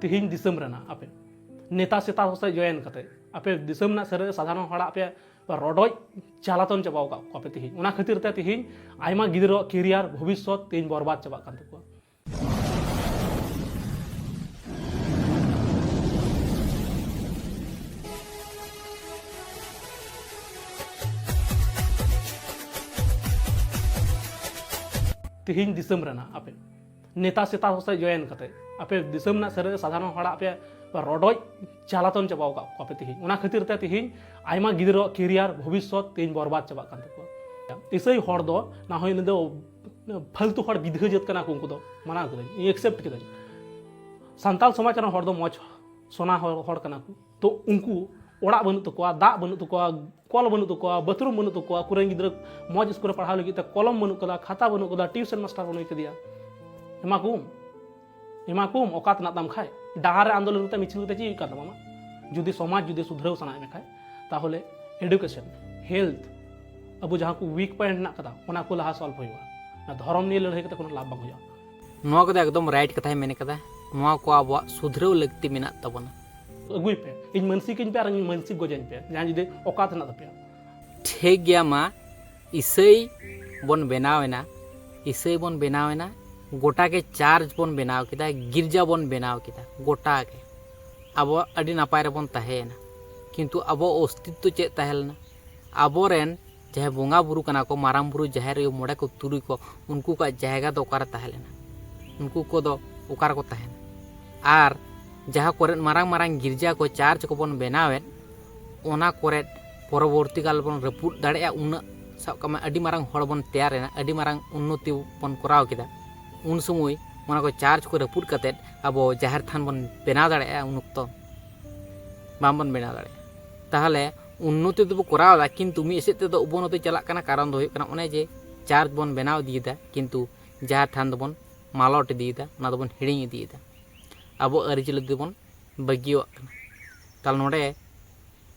तिहिन दिसम रेना आपे नेता सेता से जॉइन करते आपे दिसम ना सर साधारण हड़ा आपे रडोज चालातन चाबाव का आपे तिहिन उना खातिर ते तिहिन आयमा गिदरो कैरियर भविष्य तिहिन बर्बाद चाबा कान तकवा तिहिन दिसम रेना आपे नेता सेता से जॉइन करते आपे दिसम ना सर साधारण हड़ा आपे रडोज चालातन चाबाव का आपे तिहिन उना खातिर ते तिहिन आयमा गिदरो कैरियर भविष्य तिहिन बर्बाद चाबा कान तकवा इसई हड़ दो ना होय ने दो फालतू हड़ विधे जत कना को उनको दो मना कदई एक्सेप्ट कदई सान्ताल समाज रे हड़ दो मज सोना हड़ कना को तो उनको ओड़ा बनू तकोआ दा बनू तकोआ कल बनू तकोआ बाथरूम बनू तकोआ कुरेन गिद्रा मज स्कूल पढ़ाव लगी ते कलम बनू कदा खाता बनू कदा ट्यूशन मास्टर बनू कदिया एमाकुम औकात ना ताम खाय डाहार आंदोलन ते मिছিল ते ची का तामा जुदी समाज जुदी सुधराव सना में खाय ताहले एडुकेशन हेल्थ अब जहां को वीक पॉइंट ना कदा ओना को लहा सॉल्व होइबा धर्म नि लड़ाई कते कोनो लाभ बांग होया नोआ को एकदम राइट कथा मेने कदा नोआ को अब सुधराव लगती मेना तबना अगुई पे इन मानसिक इन पे और इन मानसिक गोजन पे जहां जुदी औकात ना तपे ठीक गया मा इसई बन बनावेना इसई बन बनावेना गोटा के चार्ज बन बनाव किदा गिरजा बन बनाव किदा गोटा के अब अडी नापाय रेबन ताहेना किंतु अब अस्तित्व चे ताहेलना अबोरेन चाहे बोंगा बुरु कना को माराम बुरु जाहेर यो मोड़े को तुरुई को उनको का जायगा दो ओकार ताहेलेना उनको को दो ओकार को ताहेना आर जहाँ कोरे मारांग मारांग गिरजा को चार्ज को बन बनावेन ओना कोरे परवर्ती काल बन रपुट दाड़े उन सब कमा अडी मारांग हड़ बन तैयार रेना अडी मारांग उन्नति बन कराव किदा उन समय ओना को चार्ज को रपुट कते अब जाहिर थान बन बनाव दाड़े उन तो बाम बन बनाव दाड़े ताहले उन्नति तो करावदा किंतु मी एसे तो अवनति चला कना कारण दो होय कना ओने जे चार्ज बन बनाव दियदा किंतु जाहिर थान दबन मालट दियदा ना दबन हिडिंग दियदा अब अरिचल दबन बगियो ताल नोडे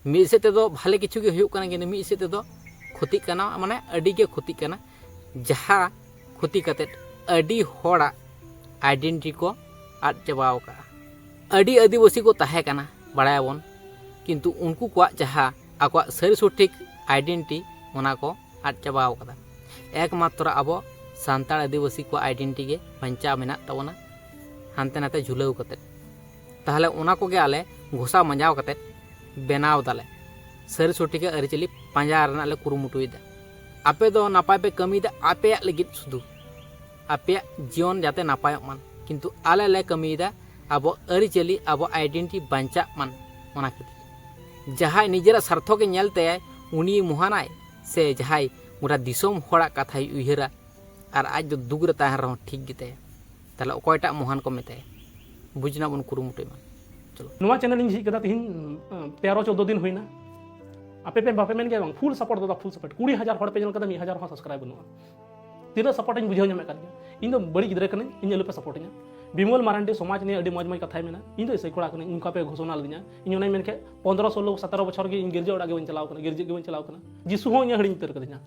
मी से तो भाले किछु के होय कना कि मी से तो क्षति कना माने अडी के क्षति कना जहा क्षति कते अडी होड़ा आइडेंटिटी को आद चबाव का अडी आदिवासी को ताहे कना बड़ायाबन किंतु उनको को जहा आको सरी सठिक आइडेंटिटी ओना को आद चबाव कदा एकमात्र अब सान्ताड़ आदिवासी को आइडेंटिटी के बंचा मेना तबना हानते नाते झुलाव कते ताहले ओना को गे आले घोषा मंजाव कते बनाव दाले सरी सठिक अरिचली पांजा रना ले कुरुमुटुइदा आपे दो नापाय पे कमीदा आपे लगित सुदु आपे जीवन जाते नापाय मान किंतु आले ले कमीदा अब अरिचली अब आइडेंटिटी बंचा मान ओना खातिर जहां निजेरा स्वार्थ के नेलते उनी मुहानाय से जहां मुरा दिसोम होड़ा कथा उयहरा और आज दो दुगरे ताहर रहो ठीक गिते ताले ओकयटा मोहन को मेते बुझना बन कुरुमुटे मान चलो नोआ चैनल इन कदा तिहिन 13-14 दिन होइना आपे पे बापे मेन के बांग फुल सपोर्ट दो फुल सपोर्ट 20,000 हड़ पे जन कदा 1,000 हो सब्सक्राइब बनुआ तीना सपोर्ट इन बुझाव ᱧᱟᱢᱮ ᱠᱟᱱ इन दो बड़ी गिद्रे कने इन लुपे सपोर्ट ᱧᱟ बिमल मारांडी समाज ने अडी मज मज कथा मेना इन दो सै कोड़ा कने उनका पे घोषणा लदिना इन ओनै मेन के 15-16-17 बछर के इन गिरजे ओडा के बन चलाव कने गिरजे के बन चलाव कने जिसु हो इन हडिन तर कदिना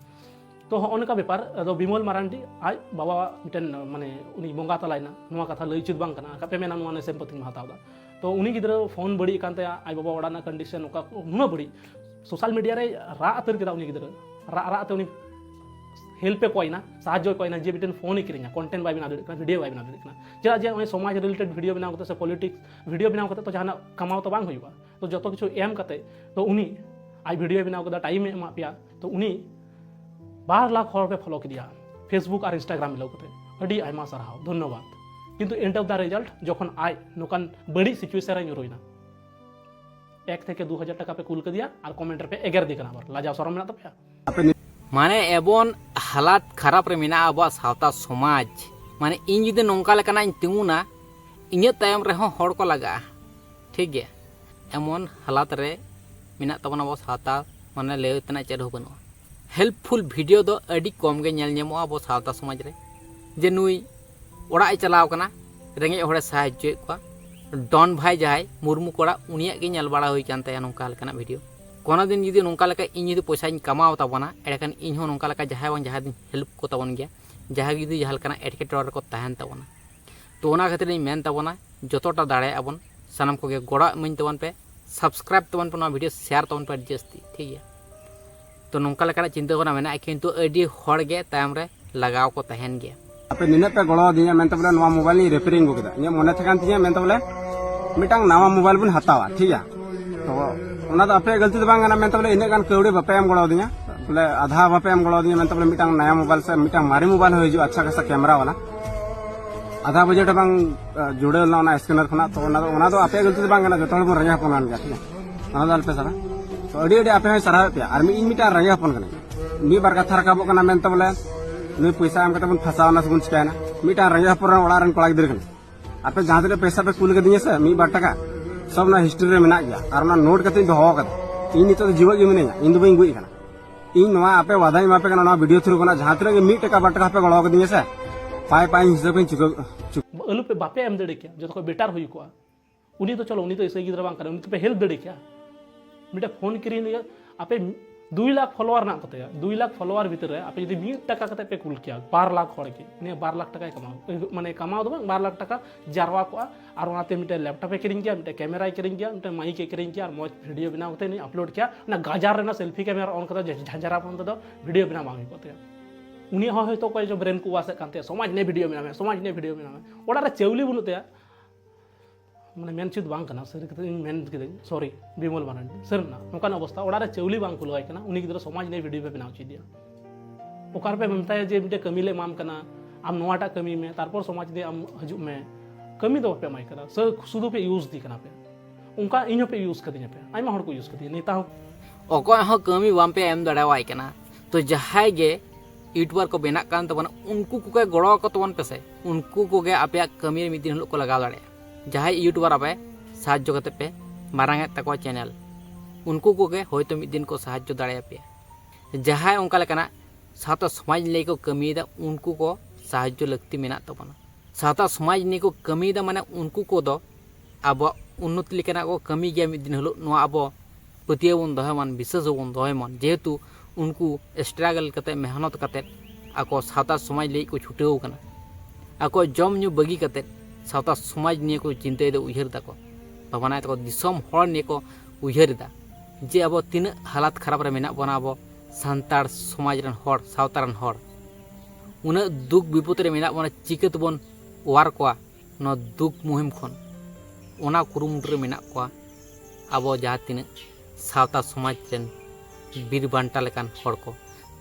तो अनका व्यापार अदो बिमल मारांडी आज बाबा मिटन माने उनी बोंगा तलायना नोआ कथा लई चित बांग कना कापे मेना नोआ ने सेम्पति हातावदा तो उनी गिद्रा फोन बड़ी कांते आज बाबा ओडा ना कंडीशन ओका नुना बड़ी सोशल मीडिया रे रा अतर केदा उनी गिद्रा रा रा ते उनी हेल्प पे कोइना साहाय्य कोइना जे बिटन फोन किरिना कंटेंट बाय बिना दे वीडियो बाय बिना दे चला जे ओय समाज रिलेटेड वीडियो बनाव कते से पॉलिटिक्स वीडियो बनाव कते तो जहाना कमाव तो बांग होइबा तो जतो किछु एम कते तो उनी आज वीडियो बनाव कदा टाइम एमा पिया तो उनी 12 लाख हर पे फॉलो किया फेसबुक और इंस्टाग्राम मिलाव कते अडी आयमा सरहाव धन्यवाद किंतु एंड ऑफ द रिजल्ट जखन आय नोकान बड़ी सिचुएशन रे नुरोइना 1 থেকে 2000 টাকা पे कुल कदिया और कमेंट पे एगर दिकना बर लाजा शरम मेना तपया माने एबन हालात खराब रे मेना अब सावता समाज माने इन जुदे नोंका लेकना इन तिंगुना इᱧ तायम रे हड़ को लगा ठीक गया एमन हालात रे मेना तबना अब सावता माने ले तना चेद हो बनो हेल्पफुल वीडियो दो अडी कम गे नेल नेमो अब सावता समाज रे जे नुई ओड़ा चलाव कना रेंगे होड़े साहाय्य को डॉन भाई जाय मुर्मू कोड़ा उनिया के नेल बड़ा होई कान ताया नोंका लेकना वीडियो कोनो दिन जुदी नोंका लेका इन जुदी पैसा कमाव ताबना एडकान इन हो नोंका लेका जहाय बन जहां दिन हेल्प को ताबन गया जहां जुदी जहां लेकना एटकेटोर को ताहन ताबना तो ओना खातिर ᱤᱧ ᱢᱮᱱ ᱛᱟᱵᱚᱱᱟ ᱡᱚᱛᱚᱴᱟ ᱫᱟᱲᱮᱭᱟᱜ ᱟᱵᱚᱱ ᱥᱟᱱᱟᱢ ᱠᱚᱜᱮ ᱜᱚᱲᱚ ᱤᱢᱟᱹᱧ ᱛᱟᱵᱚᱱ ᱯᱮ, ᱥᱟᱵᱥᱠᱨᱟइब ᱛᱟᱵᱚᱱ ᱯᱮ, ᱱᱚᱣᱟ ᱵᱷᱤᱰᱤᱭᱳ শেয়ার ᱛᱟᱵᱚᱱ ᱯᱮ ᱟᱹᱰᱤ ᱡᱟᱹᱥᱛᱤ, ᱴᱷᱤक ᱜᱮᱭᱟ। तो नौका लेकाना चिंता भावना मेना किंतु अडी हर गे तायम रे लगाव को तहन गया। आपे निने पे गड़ो दिया मेनते बोले नवा मोबाइल नि रिपेयरिंग को केदा इने मने थकान तिया मेनते बोले मिटांग नवा मोबाइल बुन हतावा, ठीक है। तो ओना तो आपे गलती तो बांग गाना मेनते बोले इने गान कौड़ी बापे एम गड़ो दिया बोले आधा बापे एम गड़ो दिया मेनते बोले मिटांग नया मोबाइल से मिटांग मारी मोबाइल हो जो अच्छा खासा कैमरा वाला आधा बजट बांग जुड़े ना स्कैनर खना तो ओना तो आपे गलती तो बांग गाना जतो बन रंगा हपन गया, ठीक है। ओना दो अल्पे सारा तो अडी अडी आपे सारा पे आर मी इन मिटा रंगा हपन गना मी बार कथा रकाबो कना मेनते बोले नुई पैसा एम कते बन फसावना से बन चिकायना मिटा रंगा हपन ओड़ा रन कोड़ा गिदर कना आपे जहां तक पैसा पे कुल गदिया से मी बार टका सब ना हिस्ट्री रे मेना गया और ना नोट कते दोहो कते इन नितो जीव गे मिनेया इन दो बई गुई कना इन नवा आपे वादा मा पे कना ना वीडियो थ्रू कना जहां तक मी टका बार टका पे गळो गदिया से पाई पाई हिसाब पे चुक अलू पे बापे एम दड़े क्या जो बेटार हुई को उनी तो चलो उनी तो ऐसे गिद्रा बांग करे उनी तो पे हेल्प दड़े क्या मिटा फोन किरी लिया आपे 2 लाख फॉलोअर ना कते 2 लाख फॉलोअर भीतर रे आपे यदि 1 टका कते पे कुल किया 12 लाख हड़ के ने 12 लाख टका कमाओ माने कमाओ दो 12 लाख टका जारवा को और ओनाते मिटे लैपटॉप पे किरिंग किया मिटे कैमरा किरिंग किया मिटे माइक के किरिंग किया और मौज वीडियो बनाओ कते नहीं अपलोड किया ना गाजार रे ना सेल्फी कैमरा ऑन कते झंझरा पन तो वीडियो बना मांगी कते उनी हो तो कोई जो ब्रेन को वासे कांते समाज ने वीडियो बना में समाज ने वीडियो बना में ओडा रे चेवली बुनुते माने मेन चित बांग कना सर कते मेन किदे सॉरी बिमल मानन सर ना नोकान अवस्था ओडा रे चेवली बांग कुलगाय कना उनी गिदरा समाज ने वीडियो पे बनाव ची दिया ओकार पे ममता जे मिटे कमी ले माम कना आम नोवाटा कमी में तारपर समाज दे आम हजु में कमी दो पे माई करा सर सुदु पे यूज दी कना पे उनका इन पे यूज कदिया पे आइमा हड़ को यूज कदिया नेता हो अकोय हो कमी वाम पे एम दड़ावाय कना तो जहाय गे यूट्यूबर को बेना कान तबन उनको को गड़ो को तबन पे से उनको को गे आपे कमी में दिन हलो को लगा दाड़े जहां यूट्यूबर आपे साहाଯ୍य करते पे मारांग तक चैनल उनको को गे होयतो मिद दिन को साहाଯ୍य दाड़े पे जहां उनका लेकना साता समाज ले को कमीदा उनको को साहाଯ୍य लगती मेना तबन साता समाज ने को कमीदा माने उनको को दो अब उन्नति लेकना को कमी गया मिद दिन हलो नो अब पतिया बन दहमान विश्वास बन दहमान जेहेतु उनको स्ट्रगल करते मेहनत करते आको साता समाज ले को छुटेव कना आको जम न्यू बगी करते साता समाज निये को चिंता दे उयहर दाको भावना तको दिसम हर निये को उयहर दा जे अब तीन हालात खराब रे मेना बना अब सांतार समाज रन हर सावतारन हर उन दुख विपद रे मेना बना चिकत बन वार को न दुख मुहिम खन ओना कुरुमुट रे मेना को अब जहां तीन सावता समाज रन बीर बांटा लेकान हर को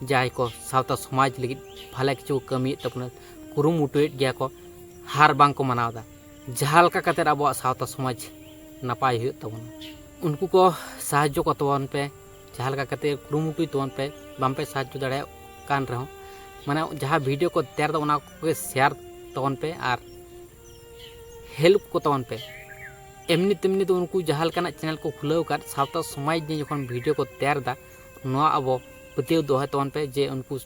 जाय को सावता समाज लगी भले किछु कमी तपन कुरुमुटुएट गया को हार बांग को मनावदा जहां लका कते अब सावता समाज नपाय हुई तबन उनको को साहाଯ୍य को तबन पे जहां लका कते कुरुमुटु तबन पे बाम पे साहाଯ୍य दड़े कान रहो माने जहां वीडियो को तैयार द ओना को शेयर तबन पे और हेल्प को तबन पे एमनी तेमनी तो उनको जहां लकाना चैनल को खुलाव कर सावता समाज ने जखन वीडियो को तैयार दा नोआ अब पतियो दोहे तबन पे जे उनको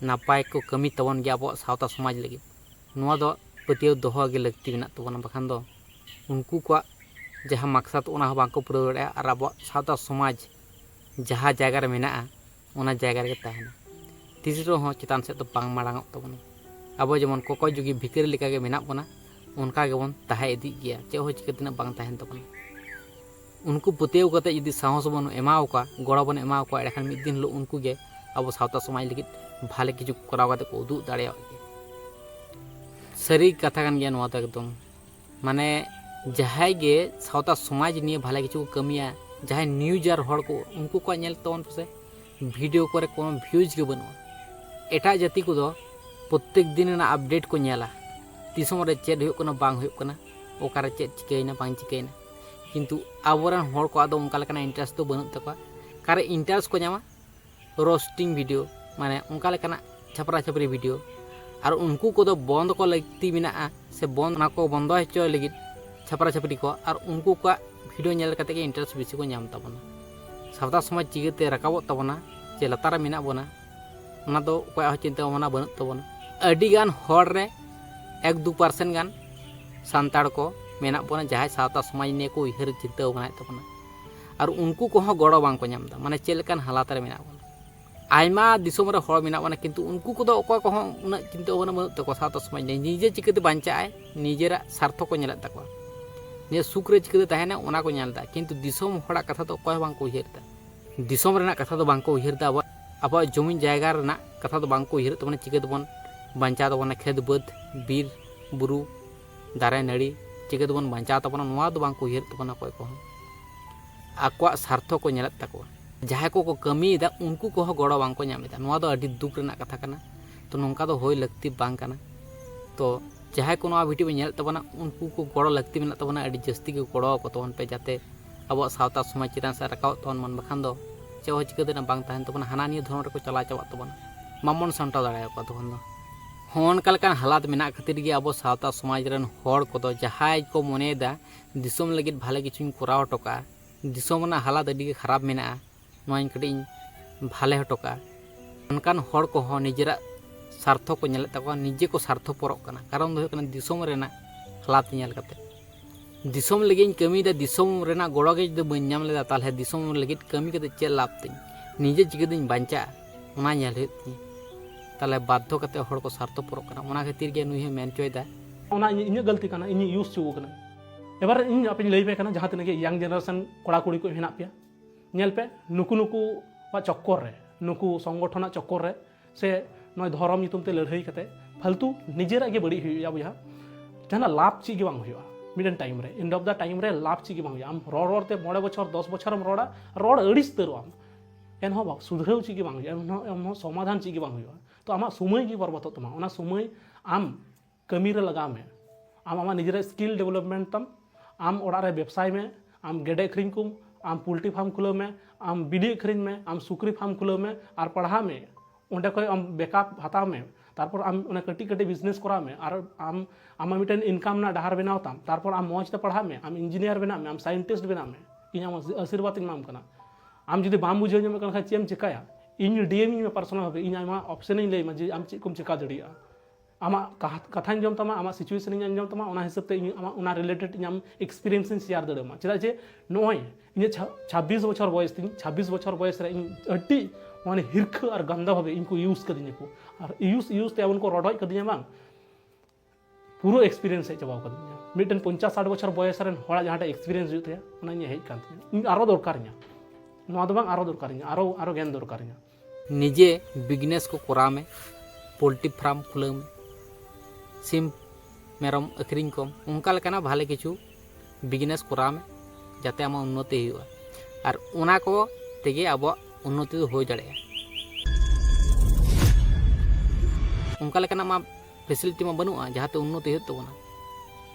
नापाय को कमी तबन गया अब सावता समाज लगी नोआ दो पतियो दोहो गे लगती मेना तबन बखान दो उनको को जहां मकसद ओना बांको पूरा दड़े और अब सावता समाज जहां जायगा रे मेना ओना जायगा रे ताहेना तीसरो हो चितान से तो बांग माड़ांग तबन अब जेमन कोको जुगी भिकारी लेका गे मेना बना उनका गेबन ताहे इदी गया चे हो चिक तना बांग ताहेन तबन उनको पतियो कते यदि साहस बन एमाव का गड़ा बन एमाव का एखान मिद दिन लो उनको गे अब सावता समाज लगी भाले किछु कराव कते को उदु दाड़े सरी कथा कान गया तो एकदम माने जहां गे सावता समाज निये भाले किछु कमिया जहां न्यूजर हड़ को उनको को नेल तवन से वीडियो करे कोनो व्यूज के बनो एटा जाति को दो प्रत्येक दिन ना अपडेट को नेला तीसम रे चेड हुयो कोनो बांग हुयो कना ओकारे चेड चिकैना बांग चिकैना किंतु आबरन हड़ को आदो उनका लेकना इंटरेस्ट तो बनु तका कारे इंटरेस्ट को न्यामा रोस्टिंग वीडियो माने उनका लेकना छपरा छपरी वीडियो और उनको को बंद को लगती मेना से बंद ना को बंद हो लगी छपरा छपरी को और उनको का वीडियो नेल करते के इंटरेस्ट बेसी को नाम तबना सावता समाज चिगते रकाबो तबना जे लतारा मेना बना ओना दो कोय चिंता भावना बनु तबना अडी गान हर रे 1-2% गान सांताड़ को मेना बना जहां सावता समाज ने को उयहर चिंता भावना तबना और उनको को गड़ो बांग को नाम दा माने चेलकान हालात रे मेना बना आयमा दिसोम रे हड़ मेना बना किंतु उनको को अकोय को उना चिंता भावना बनut तको सावता समाज निजे चिकते बांचाए निजेरा स्वार्थ को नेलत तको ने सुख रे चिकते तहना ओना को नेलदा किंतु दिसोम हड़ा कथा तो अकोय बांग को उयहरदा दिसोम रेना कथा तो बांग को उयहरदा अब जमीन जायगा रेना कथा तो बांग को उयहर तबना चिकते बन बांचा तबना खेत बद बीर बुरु दारे नड़ी चिकते बन बांचा तबना नोआ दो बांग को उयहर तबना अकोय को आकवा स्वार्थ को नेलत तको जहाँ को कमीदा उनको को गड़ो बांग को नामेदा नोआ दो अडी दुख रेना कथा कना तो नोंका दो होय लगती बांग कना तो जहाँ को नोआ भिडियो नेल तबना उनको को गड़ो लगती मेना तबना अडी जस्ती के गड़ो को तोन पे जाते अब सावता समाज चितान से रकाव तोन मन बखान दो चे हो चिकते बांग तहन तबना हाना निये धरण रे को चला चावा तबना मामन संटा दाड़ा को तोन दो होन कलकान हालात मेना खातिर गे अब सावता समाज रेन हड़ को दो जहाँ को मनेदा दिसोम लगित भाले किछुन कराव टोका दिसोम ना हालात अडी खराब मेना कटी भाले हटोका उनकान हड़ को निजेरा स्वार्थ को नेल तको निजे को स्वार्थ परक कना कारण दो कना दिसोम रेना हालात नेल कते दिसोम लगे कमीदा दिसोम रेना गड़ो गे जदि बन नाम लेदा ताले दिसोम लगे कमी कते चे लाभ तिन निजे चिकदिन बांचा ओना नेल हुई ताले बाध्य कते हड़ को स्वार्थ परक कना ओना खातिर गे नुई मेन चोयदा ओना इᱧ गलती कना इᱧ यूज चुगो कना एबार इन आपे लई पे कना जहां तने यंग जनरेशन कोड़ा कुड़ी को हेना पे नेल पे नुकु नुकु चक्कर रे नुकु संगठन चक्कर रे से नय धर्म नितुम ते लड़ाई कते फालतू निजेरा गे बड़ी हुआ बुझा जहां लाभ ची गे बांग हुआ मिडन टाइम रे एंड ऑफ द टाइम रे लाभ ची गे बांग हुआ आम रोड ते 9 बछर 10 बछर हम रोड़ा रोड अड़िस तरो आम एन हो सुधरेव ची गे बांग हुआ एन हो समाधान ची गे बांग हुआ तो आमा समय गे बरबाद तमा ओना समय आम कमी रे लगा में आम आमा निजेरा स्किल डेवलपमेंट तम आम ओड़ा रे व्यवसाय में आम गेडे अखरिंग कुम आम पोल्ट्री फार्म खुलाव में आम बिडी अखरिंग में आम सुकरी फार्म खुलाव में और पढ़ा में उंडे को आम बेकअप हताव में तारपर आम उन्हें कटी कटी बिजनेस करा में और आम आम मिटन इनकाम ना डहार बनाव ताम तारपर आम मौज ते पढ़ा में आम इंजीनियर बना में आम साइंटिस्ट बना में इन आम आशीर्वाद इमाम कना आम जुदी बाम बुझे में कन चेम चिकाया इन डीएम में पर्सनल भावे इन आमा ऑप्शन इन लई जे आम चेक कुम चिका दड़िया आमा कथा जम तमा आमा सिचुएशन इन जम तमा ओना हिसाब ते आमा ओना रिलेटेड इन आम एक्सपीरियंस इन शेयर दड़मा चेदा जे नय इन 26 बछर बयस तीन 26 बछर बयस रे इन अड्डी माने हिरख और गंदा भावे इनको यूज कदिने को और यूज ते उनको रडोय कदिने बांग पूरा एक्सपीरियंस है चबाव कदिने मिटन 50-60 बछर बयस रे होड़ा जहाटा एक्सपीरियंस जुते ओना इन हेज कान इन आरो दरकार इन नोआ दो बांग आरो दरकार इन आरो ज्ञान दरकार इन निजे बिजनेस को करा में पोल्ट्री फार्म खुलाव में सिम मेरम अखरिंग कम उनका लेकाना भाले किछु बिजनेस करा में जाते आमा उन्नति हुआ और उना को तेगे अब उन्नति हो दाड़े उनका लेकाना मा फैसिलिटी मा बनुआ जहाते उन्नति हो तबना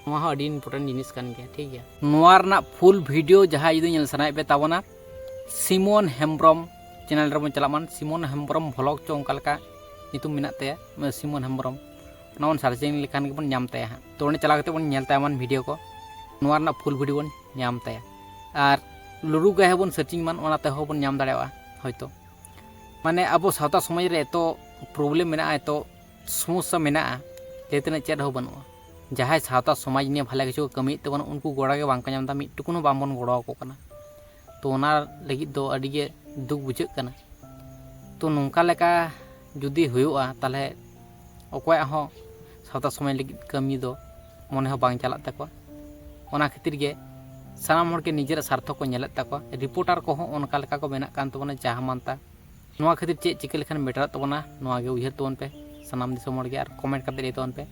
नोआ हो अडी इम्पोर्टेंट जिनिस कान गया ठीक है नोआ रना फुल वीडियो जहां जुदी नेल सनाय पे ताबना सिमोन हेम्ब्रम चैनल रे बन चलामान सिमोन हेम्ब्रम व्लॉग चो उनका लेका नितुम मिना ते सिमोन हेम्ब्रम नॉन सर्चिंग लेखान के बन नाम ताया तो उन्हें चला करते बन नेल तायमान वीडियो को नोआ रना फुल वीडियो बन नाम ताया और लुरु गए बन सर्चिंग मान ओना ते हो बन नाम दाड़ेवा हयतो माने अब सावता समाज रे तो प्रॉब्लम मेना तो समस्या मेना जेतने चेद हो बनुआ जहां सावता समाज ने भाले किछु कमी तबन उनको गोड़ा के बांग नाम दा मिट टुकुनो बांबन गोड़ा को कना तो ओना लगी दो अडी गे दुख बुझे कना तो नोंका लेका जुदी हुआ ताले अकोय हो सावता समाज लगी कमी दो मने हो बांग चला तको ओना खातिर गे सानाम हर के निजेर स्वार्थ को नेलत तको रिपोर्टर को उनका लेका को बेना कान तबना जहां मानता नोआ खातिर चे चिके लेखान बेटर तबना नोआ गे उयहर तबन पे सानाम दिसोम हर गे और कमेंट करते दे तबन पे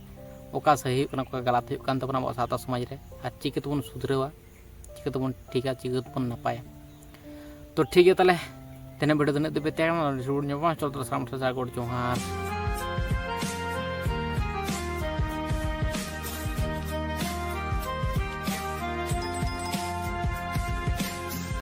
ओका सही कना को गलत हुई कान तबना अब सावता समाज रे और चिके तबन सुधरेवा चिके तबन ठीक है चिके तबन नपाया तो ठीक है ताले तेने वीडियो दने पे तेम चल साम से गोड़ जोहार।